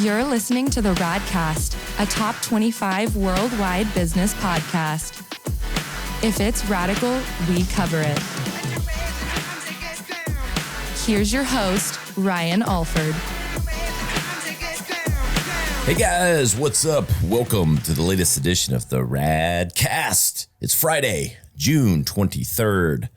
You're listening to the Radcast, a top 25 worldwide business podcast. If it's radical, we cover it. Here's your host, Ryan Alford. Hey guys, what's up? Welcome to the latest edition of the Radcast. It's Friday, June 23rd,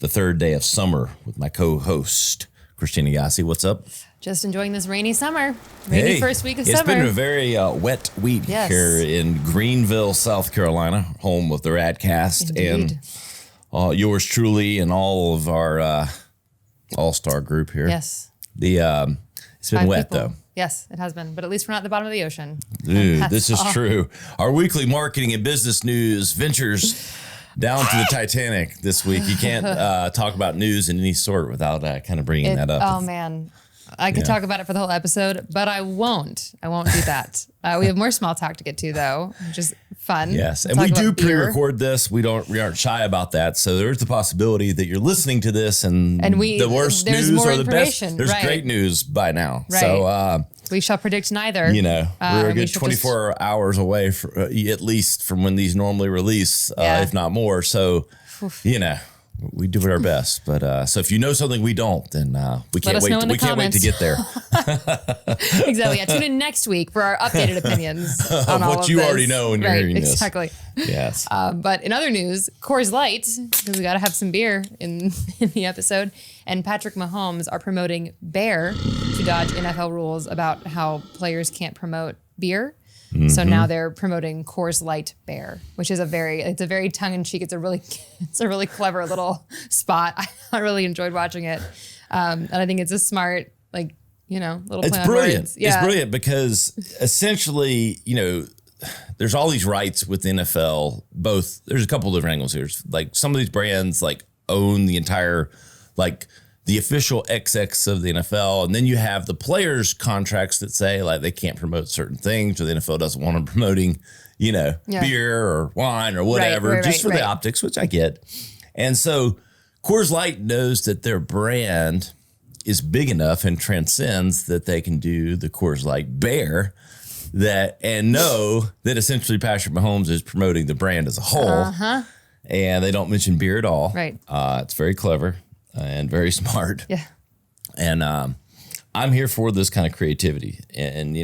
the third day of summer with my co-host, Christina Yassi. What's up? Just enjoying this rainy summer. Rainy first week of summer. It's been a very wet week here in Greenville, South Carolina, home of the Radcast. Indeed. And yours truly and all of our all-star group here. Yes. It's been wet, though. Yes, it has been. But at least we're not at the bottom of the ocean. Dude, this is true. Our weekly marketing and business news ventures down to the Titanic this week. You can't talk about news in any sort without kind of bringing that up. Oh, man. I could talk about it for the whole episode, but I won't. I won't do that. We have more small talk to get to, though, which is fun. Yes, and we do pre-record this. We aren't shy about that. So there's the possibility that you're listening to this and the worst news or the best. There's great news by now. Right. So we shall predict neither. We're a good 24 hours away, at least from when these normally release, if not more. So, we do our best, but so if you know something we don't, then we can't wait. We can't wait to get there. Exactly. Yeah, tune in next week for our updated opinions on all what you already know when you're hearing this. Exactly. Yes. But in other news, Coors Light, because we got to have some beer in the episode, and Patrick Mahomes are promoting Bear to dodge NFL rules about how players can't promote beer. Mm-hmm. So now they're promoting Coors Light Bear, which is a very tongue-in-cheek. It's a really clever little spot. I really enjoyed watching it, and I think it's a smart little play on words. Yeah. It's brilliant because essentially, there's all these rights with the NFL. There's a couple of different angles here. Like some of these brands own the entire the official XX of the NFL. And then you have the players' contracts that say they can't promote certain things, or the NFL doesn't want them promoting, beer or wine or whatever, just for the optics, which I get. And so Coors Light knows that their brand is big enough and transcends that they can do the Coors Light Bear and know that essentially Patrick Mahomes is promoting the brand as a whole. And they don't mention beer at all. Right. It's very clever. And very smart. Yeah. And I'm here for this kind of creativity. And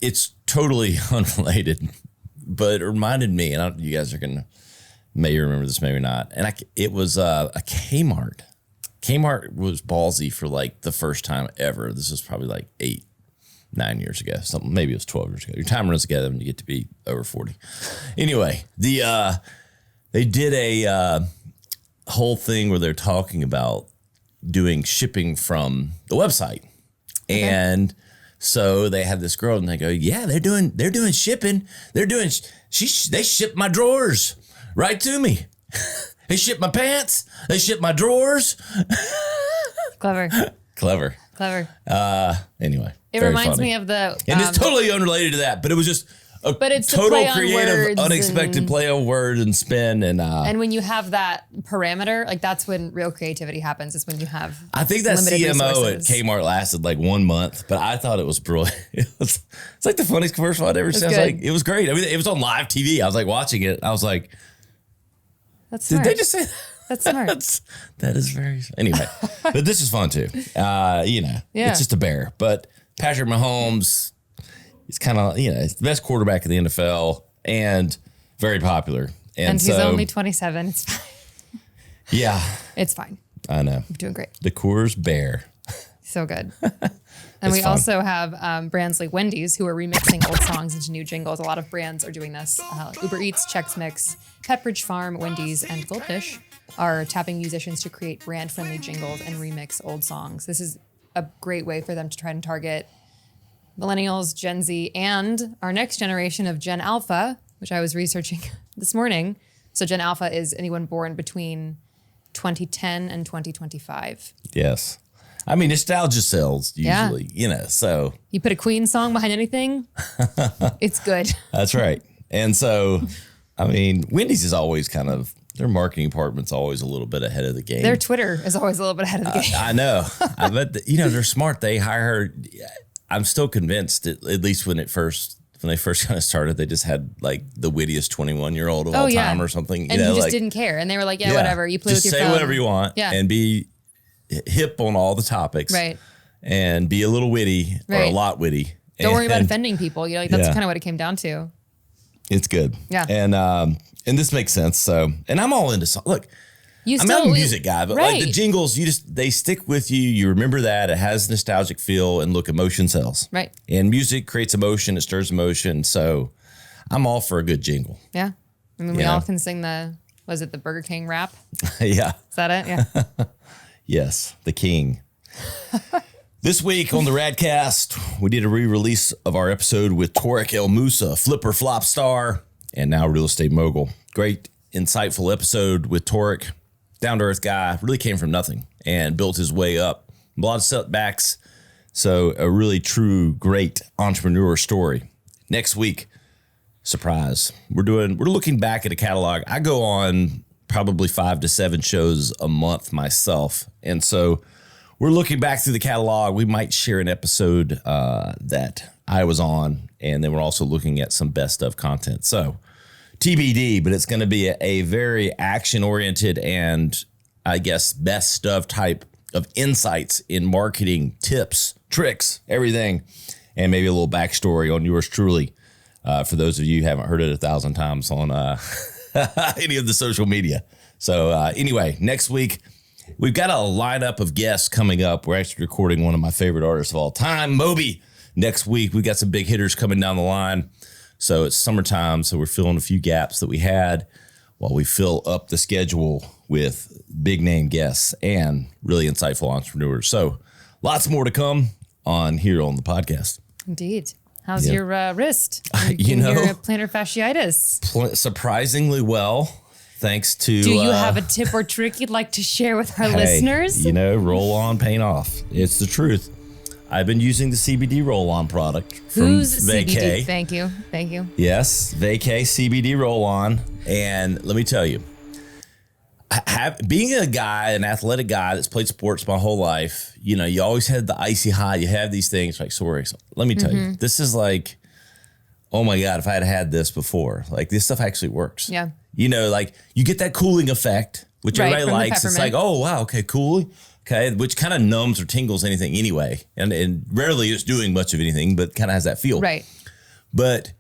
it's totally unrelated, but it reminded me, and you guys may remember this, maybe not. And it was a Kmart. Kmart was ballsy for the first time ever. This was probably 9 years ago, something. Maybe it was 12 years ago. Your time runs together when you get to be over 40. Anyway, they did a whole thing where they're talking about doing shipping from the website. Okay. And so they have this girl and they go, yeah, they're doing shipping. They ship my drawers right to me. They ship my pants. They ship my drawers. Clever. Anyway. It reminds me of and it's totally unrelated to that, but it was just it's total creative, unexpected play on word and spin. And when you have that parameter, that's when real creativity happens, is when you have I think that CMO at Kmart lasted 1 month, but I thought it was brilliant. It's the funniest commercial I'd ever seen. It was great. I mean, it was on live TV. I was watching it. I was like, that's smart. Did they just say that? That's smart. That is very, anyway, but this is fun too. It's just a bear, but Patrick Mahomes, he's kind of, he's the best quarterback in the NFL and very popular. And he's only 27. It's fine. Yeah. It's fine. I know. I'm doing great. The Coors Bear. So good. And we also have brands like Wendy's who are remixing old songs into new jingles. A lot of brands are doing this. Uber Eats, Chex Mix, Pepperidge Farm, Wendy's, and Goldfish are tapping musicians to create brand-friendly jingles and remix old songs. This is a great way for them to try and target millennials, Gen Z, and our next generation of Gen Alpha, which I was researching this morning. So Gen Alpha is anyone born between 2010 and 2025. Yes. I mean, nostalgia sells usually, so. You put a Queen song behind anything, it's good. That's right. And so, I mean, Wendy's is always kind of, Their marketing department's always a little bit ahead of the game. Their Twitter is always a little bit ahead of the game. I know. But they're smart. They hire her. I'm still convinced, at least when they first kind of started, they just had like the wittiest 21-year-old of all time or something. And he just didn't care. And they were like, whatever. You play with your phone. Just say whatever you want and be hip on all the topics. Right. And be a little witty or a lot witty. Don't worry about offending people. That's kind of what it came down to. It's good. Yeah. And this makes sense. So, and I'm all into song. Look, I'm not a music guy, but like the jingles, they stick with you. You remember that. It has nostalgic feel, and look, emotion sells. Right. And music creates emotion. It stirs emotion. So I'm all for a good jingle. Yeah. I mean, we all can sing was it the Burger King rap? Yeah. Is that it? Yeah. Yes. The King. This week on the Radcast, we did a re-release of our episode with Tarek El Moussa, flipper flop star, and now real estate mogul. Great, insightful episode with Tarek. Down-to-earth guy, really came from nothing and built his way up. A lot of setbacks, so a really true, great entrepreneur story. Next week, surprise, we're looking back at a catalog. I go on probably 5 to 7 shows a month myself, and so we're looking back through the catalog. We might share an episode that I was on, and then we're also looking at some best of content. So TBD, but it's going to be a very action-oriented and, I guess, best of type of insights in marketing, tips, tricks, everything, and maybe a little backstory on yours truly for those of you who haven't heard it 1,000 times on any of the social media. So anyway, next week, we've got a lineup of guests coming up. We're actually recording one of my favorite artists of all time, Moby. Next week, we got some big hitters coming down the line. So it's summertime, so we're filling a few gaps that we had while we fill up the schedule with big name guests and really insightful entrepreneurs. So lots more to come on here on the podcast. Indeed. How's your wrist? Your plantar fasciitis. Surprisingly well, thanks to... Do you have a tip or trick you'd like to share with our listeners? Roll on, paint off. It's the truth. I've been using the CBD roll-on product from Who's Vaycay. CBD? Thank you. Yes, Vaycay CBD roll-on. And let me tell you, being an athletic guy that's played sports my whole life, you always had the icy high. You have these things like sore. Let me tell you, this is like, oh my God, if I had had this before, like this stuff actually works. Yeah. Like you get that cooling effect, which everybody likes. It's like, oh, wow, okay, cooling. Okay, which kind of numbs or tingles anything anyway. And rarely it's doing much of anything, but kind of has that feel. Right. But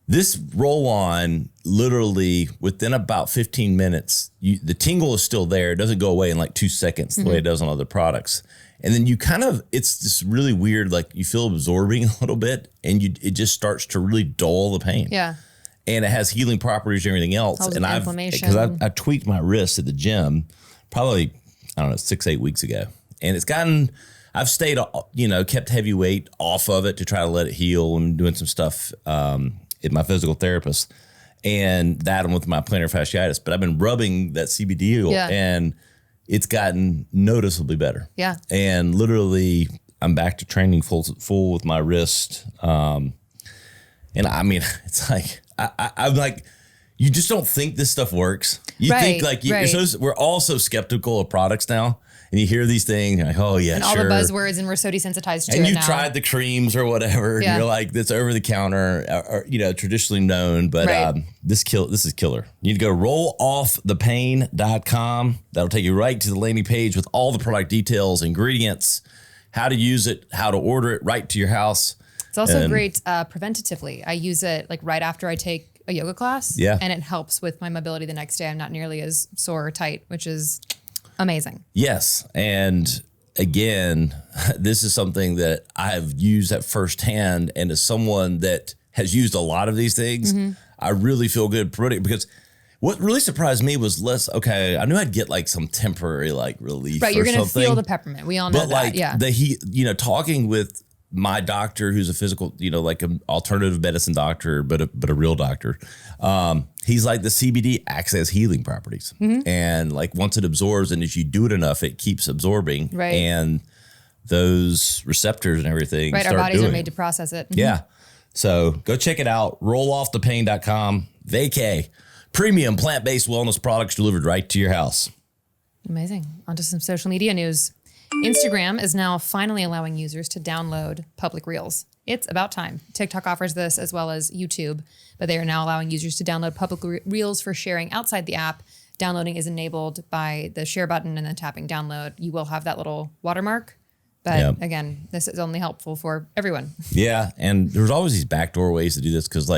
this roll-on, literally within about 15 minutes, the tingle is still there. It doesn't go away in like 2 seconds the way it does on other products. And then it's just really weird, like you feel absorbing a little bit and it just starts to really dull the pain. Yeah. And it has healing properties and everything else. Helps and I tweaked my wrist at the gym probably, 6-8 weeks ago. And I've stayed, kept heavy weight off of it to try to let it heal and doing some stuff at my physical therapist and that with my plantar fasciitis. But I've been rubbing that CBD oil and it's gotten noticeably better. Yeah. And literally I'm back to training full with my wrist. And I mean, it's like, I'm like, you just don't think this stuff works. You think like we're all so skeptical of products now, and you hear these things, you're like, oh yeah, and all the buzzwords, and we're so desensitized to it. And you've tried the creams or whatever, and you're like, that's over the counter, or traditionally known, but this is killer. You need to go rolloffthepain.com. That'll take you right to the landing page with all the product details, ingredients, how to use it, how to order it right to your house. It's also great preventatively. I use it like right after I take a yoga class. Yeah. And it helps with my mobility the next day. I'm not nearly as sore or tight, which is amazing. Yes. And again, this is something that I've used at firsthand. And as someone that has used a lot of these things, I really feel good because what really surprised me was I knew I'd get like some temporary like relief. Right. You're going to feel the peppermint. We all know that. Yeah. Talking with my doctor, who's a physical, like an alternative medicine doctor, but a real doctor. He's like, the CBD acts as healing properties. And like once it absorbs, and if you do it enough, it keeps absorbing. Right. And those receptors and everything start our bodies are made to process it. Yeah. So go check it out. Rolloffthepain.com. Vaycay. Premium plant-based wellness products delivered right to your house. Amazing. Onto some social media news. Instagram is now finally allowing users to download public reels. It's about time. TikTok offers this as well as YouTube, but they are now allowing users to download public reels for sharing outside the app. Downloading is enabled by the share button and then tapping download. You will have that little watermark. But again, this is only helpful for everyone. Yeah. And there's always these backdoor ways to do this because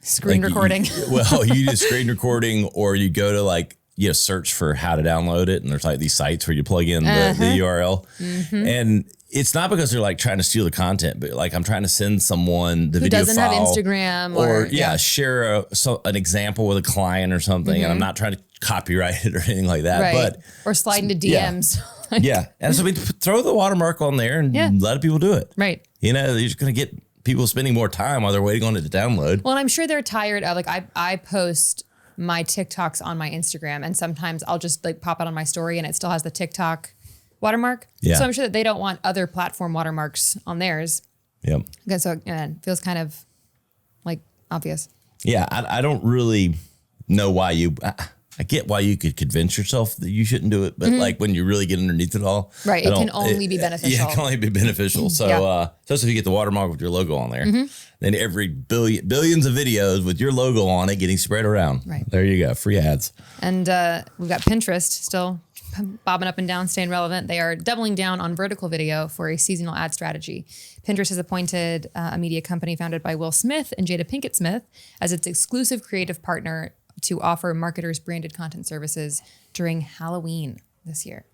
Screen recording. You do screen recording or you go to search for how to download it. And there's these sites where you plug in the URL. Mm-hmm. And it's not because they're trying to steal the content, but I'm trying to send someone the video file. Who doesn't have Instagram or share an example with a client or something. Mm-hmm. And I'm not trying to copyright it or anything like that. Right. Or slide into DMs. Yeah. And so throw the watermark on there and let people do it. Right. You're just going to get people spending more time while they're waiting on it to download. Well, I'm sure they're tired of I post my TikToks on my Instagram and sometimes I'll just pop it on my story and it still has the TikTok watermark. Yeah. So I'm sure that they don't want other platform watermarks on theirs. Yep. Okay, so it feels kind of obvious. Yeah. I don't really know why I get why you could convince yourself that you shouldn't do it, but when you really get underneath it all, right? It can only be beneficial. Yeah, it can only be beneficial. So, especially if you get the watermark with your logo on there, then every billions of videos with your logo on it getting spread around. Right there, you go, free ads. And we've got Pinterest still bobbing up and down, staying relevant. They are doubling down on vertical video for a seasonal ad strategy. Pinterest has appointed a media company founded by Will Smith and Jada Pinkett Smith as its exclusive creative partner to offer marketers branded content services during Halloween this year.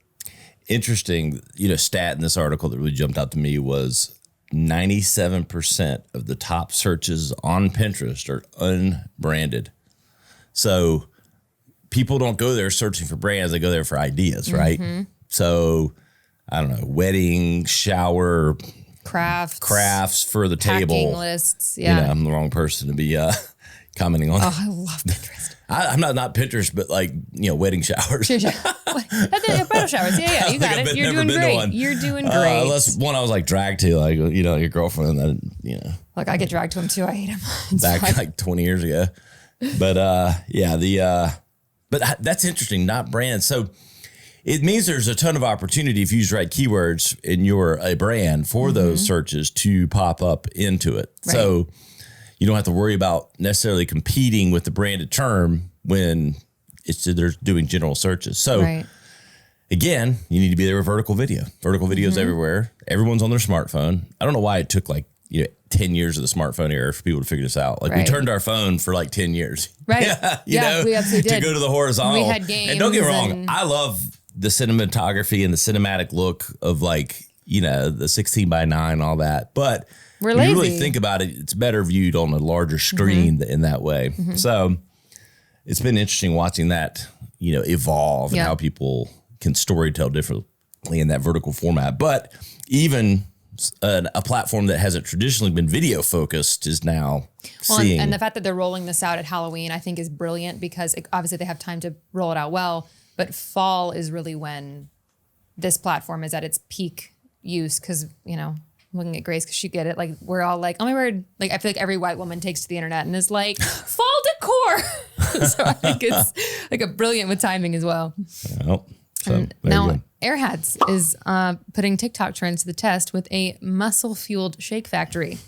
Interesting, stat in this article that really jumped out to me was 97% of the top searches on Pinterest are unbranded. So people don't go there searching for brands, they go there for ideas, right? Mm-hmm. So I don't know, wedding, shower, crafts for the table. Packing lists, yeah. I'm the wrong person to be commenting on. Oh, I love Pinterest. I'm not Pinterest, but wedding showers. Sure. Bridal showers. Yeah, you got it. You're doing great. You're doing great. Unless one I was dragged to, your girlfriend. Look, I get dragged to him too. I hate him. Back 20 years ago. But but that's interesting. Not brands. So it means there's a ton of opportunity if you use the right keywords and you're a brand for those searches to pop up into it. Right. So you don't have to worry about necessarily competing with the branded term when they're doing general searches. So again, you need to be there with vertical video. Vertical videos everywhere. Everyone's on their smartphone. I don't know why it took 10 years of the smartphone era for people to figure this out. We turned our phone for 10 years. Right. We absolutely did. To go to the horizontal. We had games. And don't get me wrong, I love the cinematography and the cinematic look of the 16:9, all that. But when you really think about it, it's better viewed on a larger screen in that way. Mm-hmm. So it's been interesting watching that, evolve and how people can storytell differently in that vertical format. But even a platform that hasn't traditionally been video focused is now seeing. And the fact that they're rolling this out at Halloween, I think is brilliant because obviously they have time to roll it out well, but fall is really when this platform is at its peak use. Cause looking at Grace, cause she get it. We're all oh my word. I feel like every white woman takes to the internet and is fall decor. So I think it's a brilliant with timing as well. Well, so now Airheads is putting TikTok trends to the test with a muscle-fueled shake factory.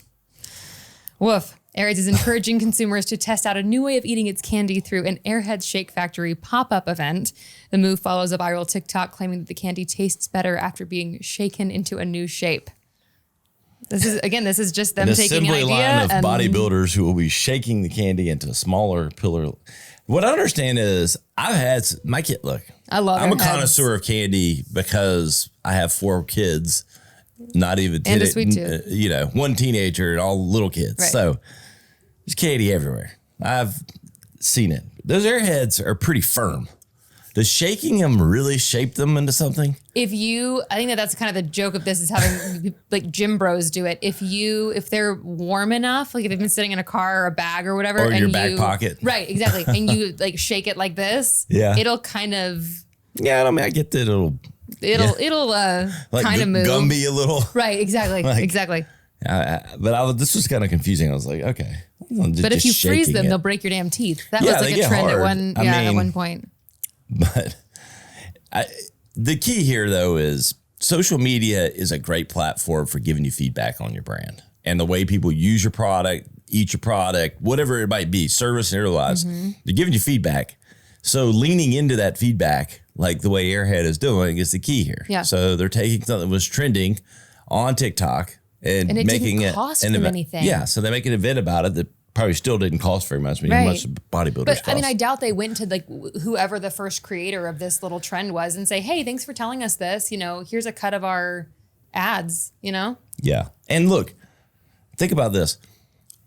Woof. Airheads is encouraging consumers to test out a new way of eating its candy through an Airheads Shake Factory pop-up event. The move follows a viral TikTok claiming that the candy tastes better after being shaken into a new shape. This is just them taking an idea. An assembly line of bodybuilders who will be shaking the candy into a smaller pillar. What I understand is I've had my kid. Look, I'm a connoisseur of candy because I have 4 kids, not even and a sweet tooth. One teenager and all little kids. Right. So there's candy everywhere. I've seen it. Those Airheads are pretty firm. Does shaking them really shape them into something? I think that's kind of the joke of this is having gym bros do it. If they're warm enough, if they've been sitting in a car or a bag or whatever, or in your back pocket, right? Exactly, and you shake it like this, it'll kind of. Yeah, I get that it'll kind of move, Gumby a little, right? Exactly, exactly. But this was kind of confusing. I was like, okay, But if you freeze them, they'll break your damn teeth. That was like a trend at one point. But the key here, though, is social media is a great platform for giving you feedback on your brand and the way people use your product, eat your product, whatever it might be, service and otherwise. They're giving you feedback. So leaning into that feedback, like the way Airhead is doing, is the key here. Yeah. So they're taking something that was trending on TikTok and it making didn't cost them anything. Yeah. So they make an event about it that probably still didn't cost very much. I mean, how much bodybuilders But cost. I mean, I doubt they went to like whoever the first creator of this little trend was and say, hey, thanks for telling us this. You know, here's a cut of our ads, you know? Yeah. And look, think about this.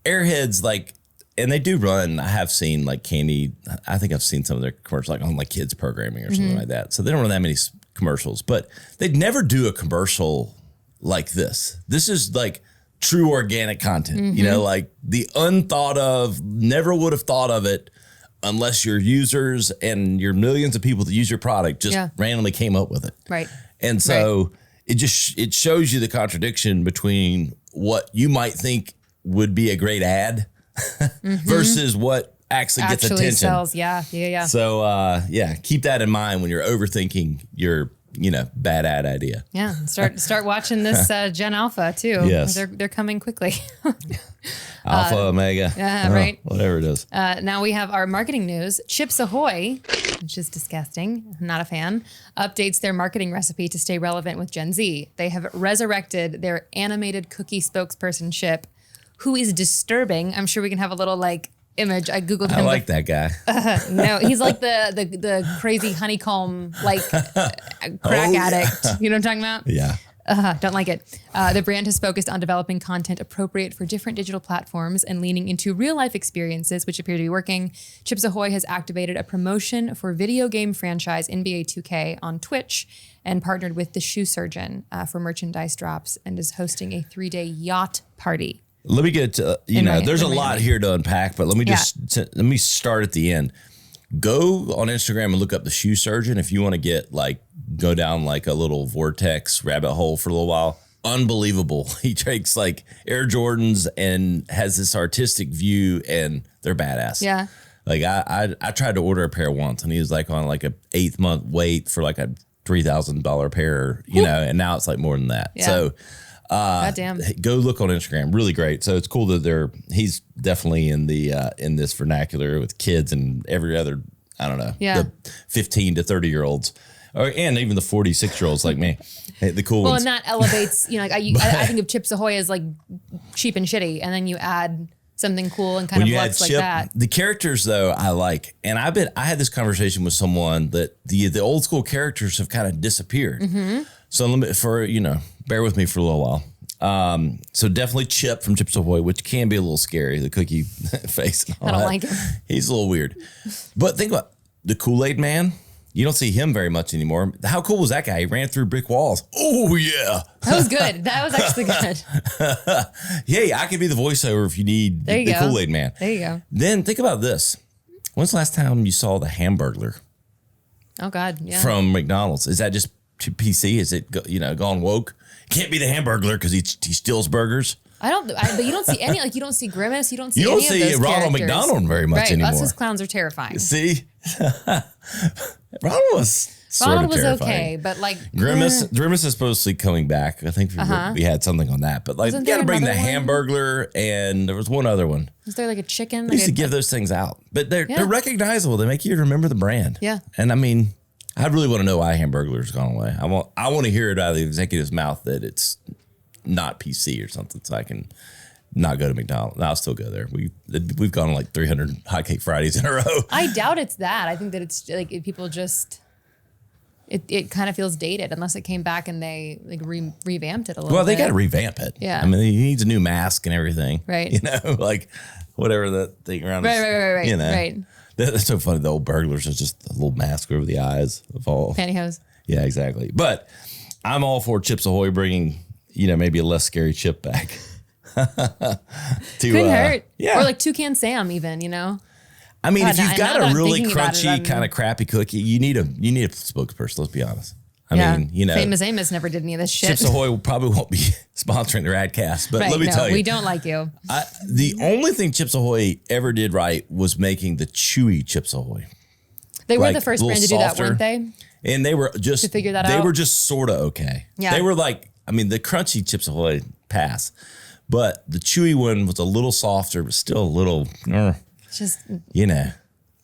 Airheads, like, and they do run, I have seen like candy. I think I've seen some of their commercials like on like kids programming or something like that. So they don't run that many commercials, but they'd never do a commercial like this. This is like true organic content, you know, like the unthought of, never would have thought of it unless your users and your millions of people that use your product just randomly came up with it. Right. And so it shows you the contradiction between what you might think would be a great ad versus what actually gets attention. Sells. Yeah. So keep that in mind when you're overthinking your bad ad idea. Yeah. Start watching this Gen Alpha too. Yes. They're coming quickly. Alpha, Omega. Yeah, right. Whatever it is. Now we have our marketing news. Chips Ahoy, which is disgusting. I'm not a fan. Updates their marketing recipe to stay relevant with Gen Z. They have resurrected their animated cookie spokesperson Chip, who is disturbing. I'm sure we can have a little like image. I Googled him. I like that guy. No, he's like the crazy honeycomb, like crack addict. You know what I'm talking about? Yeah. Don't like it. The brand has focused on developing content appropriate for different digital platforms and leaning into real life experiences, which appear to be working. Chips Ahoy has activated a promotion for video game franchise NBA 2K on Twitch and partnered with the Shoe Surgeon for merchandise drops and is hosting a 3-day yacht party. Let me get to, there's a lot here to unpack, but let me start at the end. Go on Instagram and look up the Shoe Surgeon if you want to go down like a little vortex rabbit hole for a little while. Unbelievable. He takes like Air Jordans and has this artistic view, and they're badass. Yeah. Like I tried to order a pair once, and he was like on like a 8-month wait for like a $3,000 pair, and now it's like more than that. Yeah. So goddamn. Go look on Instagram. Really great. So it's cool that he's definitely in this vernacular with kids and every other, I don't know, the 15 to 30 year olds. And even the 46-year-olds like me, the cool ones. Well, and that elevates, I think of Chips Ahoy as like cheap and shitty, and then you add something cool and kind of looks like that. The characters, though, I like. And I had this conversation with someone that the old school characters have kind of disappeared. So bear with me for a little while. So definitely Chip from Chips Ahoy, which can be a little scary, the cookie face. And all I don't that. like him. He's a little weird. But think about the Kool-Aid Man. You don't see him very much anymore. How cool was that guy? He ran through brick walls. Oh, yeah. That was good. That was actually good. Hey, I could be the voiceover if you need the Kool-Aid Man. There you go. Then think about this. When's the last time you saw the Hamburglar? Oh, God. Yeah. From McDonald's. Is that just PC? Is it, gone woke? Can't be the Hamburglar because he steals burgers. But you don't see any, you don't see Grimace. You don't see Ronald characters. McDonald very much anymore. Us as clowns are terrifying. See? Ronald was terrifying. Okay, but Grimace is supposedly coming back. I think we had something on that. But you got to bring the Hamburglar, and there was one other one. Was there like a chicken? We used to give those things out. But they're recognizable. They make you remember the brand. Yeah. And I mean, I really want to know why Hamburglar's gone away. I want to hear it out of the executive's mouth that it's not PC or something, so I can not go to McDonald's. I'll still go there. We've gone on like 300 Hotcake Fridays in a row. I doubt it's that. I think that it's like people just it kind of feels dated unless it came back and they revamped it a little. Well, they got to revamp it. Yeah, I mean, he needs a new mask and everything. Right. Whatever that thing around. Right. Right. That's so funny. The old burglars is just a little mask over the eyes of all pantyhose. Yeah, exactly. But I'm all for Chips Ahoy bringing maybe a less scary Chip back. Couldn't hurt. Yeah. Or like Toucan Sam even, I mean, if you've got a really crunchy kind of crappy cookie, you need a spokesperson, let's be honest. I mean, you know, Famous Amos never did any of this shit. Chips Ahoy probably won't be sponsoring the Radcast, but let me tell you, we don't like you. The only thing Chips Ahoy ever did right was making the chewy Chips Ahoy. They were the first brand to do that, weren't they? And they were just to figure that out. They were just sort of okay. Yeah, they were like, I mean, the crunchy Chips Ahoy pass, but the chewy one was a little softer, but still a little, just you know.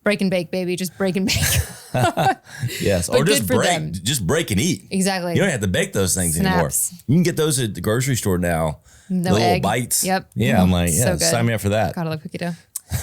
Break and bake, baby. Just break and bake. Yes. Or just break and eat. Exactly. You don't have to bake those things anymore. You can get those at the grocery store now. No little egg. Bites. Yep. Yeah. I'm like, so good. Sign me up for that. Gotta love cookie dough.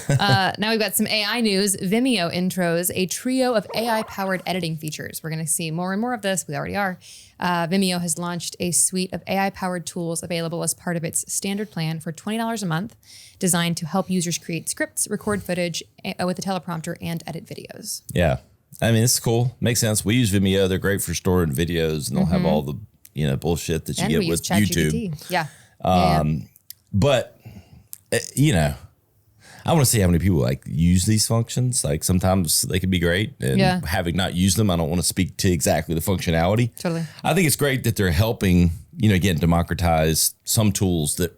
Now we've got some AI news. Vimeo intros a trio of AI-powered editing features. We're going to see more and more of this. We already are. Vimeo has launched a suite of AI-powered tools available as part of its standard plan for $20 a month, designed to help users create scripts, record footage with a teleprompter, and edit videos. Yeah. I mean, it's cool. Makes sense. We use Vimeo. They're great for storing videos, and they'll have all the, you know, bullshit that you get with YouTube. Yeah. But, you know, I want to see how many people like use these functions. Like sometimes they can be great, and having not used them, I don't want to speak to exactly the functionality. Totally. I think it's great that they're helping, you know, again, democratize some tools that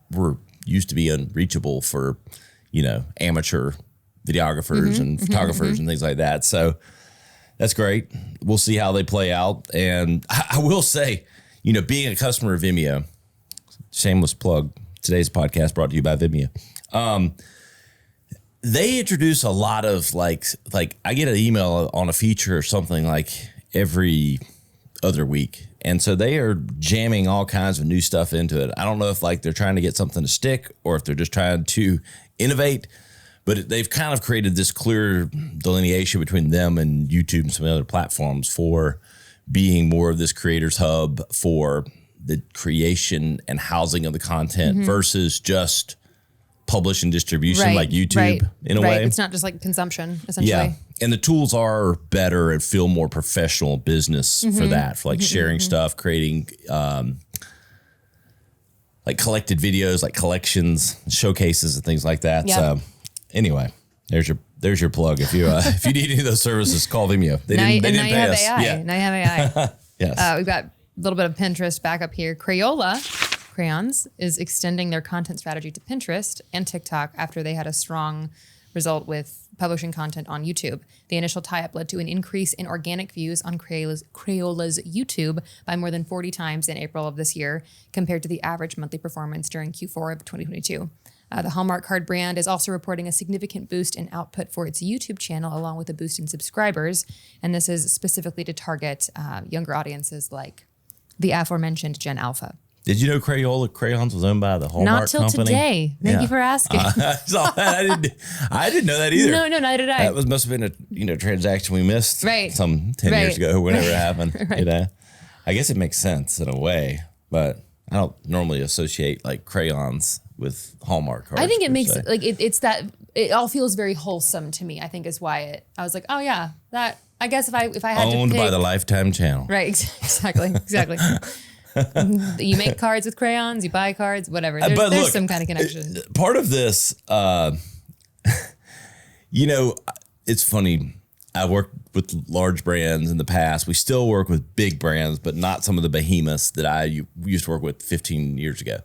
were used to be unreachable for, you know, amateur videographers and photographers and things like that. So that's great. We'll see how they play out. And I will say, you know, being a customer of Vimeo, shameless plug, today's podcast brought to you by Vimeo. They introduce a lot of like I get an email on a feature or something like every other week. And so they are jamming all kinds of new stuff into it. I don't know if like they're trying to get something to stick or if they're just trying to innovate, but they've kind of created this clear delineation between them and YouTube and some other platforms for being more of this creator's hub for the creation and housing of the content versus just publish and distribution like YouTube in a way. It's not just like consumption, essentially. Yeah. And the tools are better and feel more professional business for that, for like sharing stuff, creating like collected videos, like collections, showcases and things like that. Yep. So anyway, there's your plug. If you need any of those services, call Vimeo. They didn't pay us. Yeah. Now you have AI. Yes. We've got a little bit of Pinterest back up here. Crayola Crayons is extending their content strategy to Pinterest and TikTok after they had a strong result with publishing content on YouTube. The initial tie-up led to an increase in organic views on Crayola's YouTube by more than 40 times in April of this year compared to the average monthly performance during Q4 of 2022. The Hallmark card brand is also reporting a significant boost in output for its YouTube channel, along with a boost in subscribers. And this is specifically to target younger audiences like the aforementioned Gen Alpha. Did you know Crayola Crayons was owned by the Hallmark company? Not till today. Thank you for asking. I didn't know that either. No, neither did I. That must have been a transaction we missed some 10 years ago, whenever it happened. You know, I guess it makes sense in a way, but I don't normally associate like crayons with Hallmark cards. I think it makes it like it's that it all feels very wholesome to me. I think is why I was like, oh yeah, that I guess if I had owned to pick, by the Lifetime Channel, right? Exactly. You make cards with crayons, you buy cards, whatever. There's some kind of connection. Part of this, you know, it's funny. I worked with large brands in the past. We still work with big brands, but not some of the behemoths that I used to work with 15 years ago.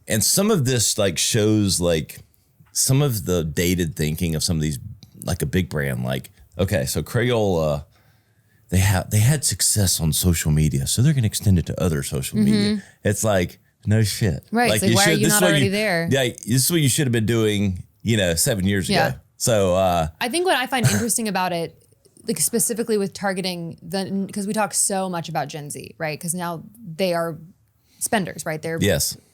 And some of this like shows like some of the dated thinking of some of these, like a big brand, like, okay, so Crayola, they had success on social media, so they're going to extend it to other social media. It's like, no shit. Right. Like, why are you not already there? Yeah. This is what you should have been doing, 7 years ago. So I think what I find interesting about it, like specifically with targeting because we talk so much about Gen Z, right? Because now they are spenders, right? They're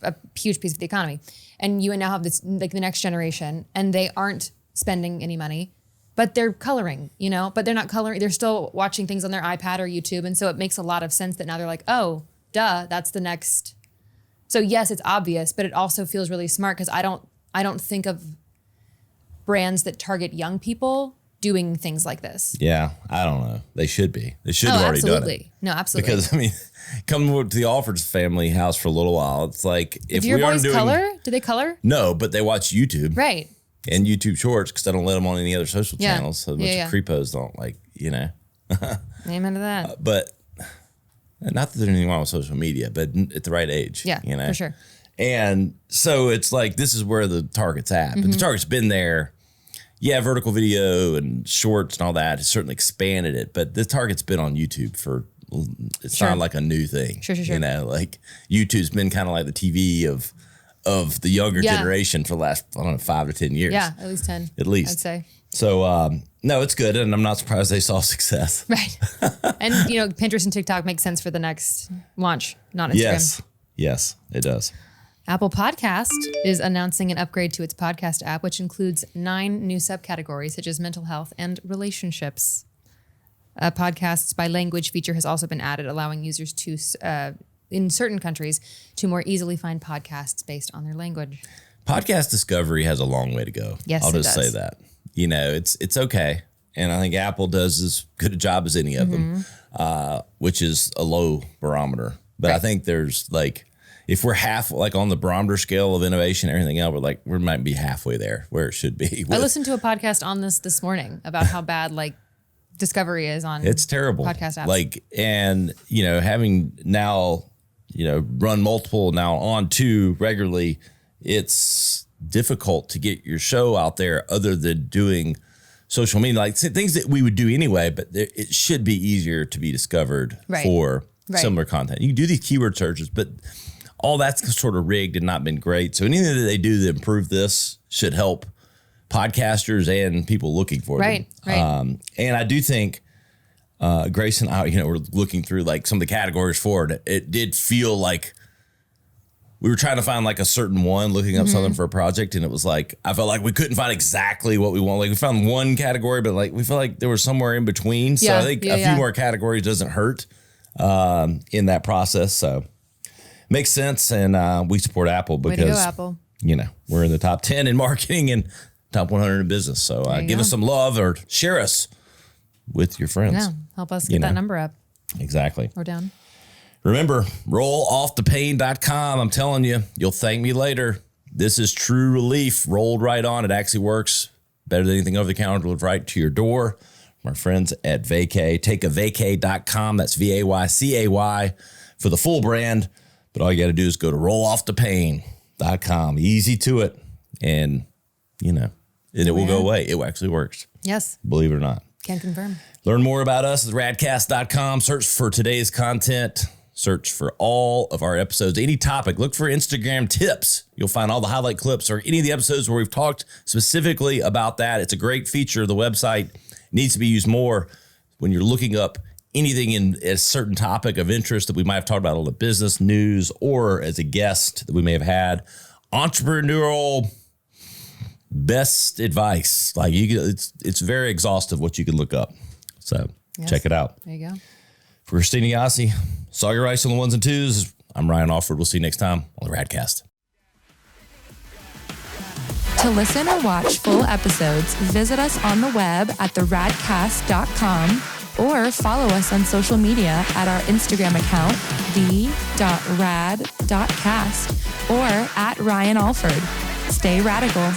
a huge piece of the economy. And you now have this, like the next generation, and they aren't spending any money, but they're coloring, but they're not coloring. They're still watching things on their iPad or YouTube. And so it makes a lot of sense that now they're like, oh, duh, that's the next. So yes, it's obvious, but it also feels really smart because I don't think of brands that target young people doing things like this. Yeah, I don't know. They should be. They should have already done it. No, absolutely. Because come to the Alford's family house for a little while. It's like if your we aren't boys doing color, do they color? No, but they watch YouTube, right? And YouTube Shorts because I don't let them on any other social channels. So a bunch of creepos don't like, Amen to that. But Not that there's anything wrong with social media, but at the right age. Yeah, you know? for sure. And so it's like, this is where the target's at. But the target's been there. Yeah, vertical video and shorts and all that has certainly expanded it. But the target's been on YouTube for, it's not like a new thing. Sure. You know, like YouTube's been kind of like the TV of the younger generation for the last, I don't know, 5 to 10 years. Yeah, at least 10. At least. I'd say. So, no, it's good. And I'm not surprised they saw success. Right. And, Pinterest and TikTok make sense for the next launch, not Instagram. Yes, it does. Apple Podcast is announcing an upgrade to its podcast app, which includes 9 new subcategories, such as mental health and relationships. A podcasts by language feature has also been added, allowing users to, in certain countries, to more easily find podcasts based on their language. Podcast discovery has a long way to go. Yes, I'll just it does. say that. It's okay. And I think Apple does as good a job as any of them, which is a low barometer. But I think there's like, if we're half like on the barometer scale of innovation, everything else, we might be halfway there where it should be. I listened to a podcast on this morning about how bad discovery is on. It's terrible. Podcast apps. And having now, run multiple now on 2 regularly, it's difficult to get your show out there other than doing social media, like things that we would do anyway, but it should be easier to be discovered for similar content. You can do these keyword searches, but all that's sort of rigged and not been great. So anything that they do to improve this should help podcasters and people looking for them. Right. And I do think Grace and I, we're looking through like some of the categories for it. It did feel like we were trying to find like a certain one, looking up something for a project, and it was like I felt like we couldn't find exactly what we want. Like we found one category, but like we felt like there was somewhere in between. So I think a few more categories doesn't hurt in that process. So makes sense, and we support Apple because way to go, Apple. We're in the top 10 in marketing and top 100 in business. So give us some love or share us with your friends. Yeah, help us get that number up. Exactly. Or down. Remember, rolloffthepain.com. I'm telling you, you'll thank me later. This is true relief rolled right on. It actually works better than anything over the counter, delivered right to your door. My friends at Vaycay. Take a Vaycay.com. That's Vaycay for the full brand. But all you got to do is go to rolloffthepain.com. Easy to it. And, and it will go away. It actually works. Yes. Believe it or not. Can confirm. Learn more about us at radcast.com. Search for today's content. Search for all of our episodes. Any topic. Look for Instagram tips. You'll find all the highlight clips or any of the episodes where we've talked specifically about that. It's a great feature of the website. It needs to be used more when you're looking up anything in a certain topic of interest that we might have talked about on the business news or as a guest that we may have had. Entrepreneurial best advice. Like it's very exhaustive what you can look up. So check it out. There you go. For Christina Yossi, Soggy Rice on the ones and twos, I'm Ryan Alford. We'll see you next time on the Radcast. To listen or watch full episodes, visit us on the web at theradcast.com or follow us on social media at our Instagram account, the.rad.cast, or at Ryan Alford. Stay radical.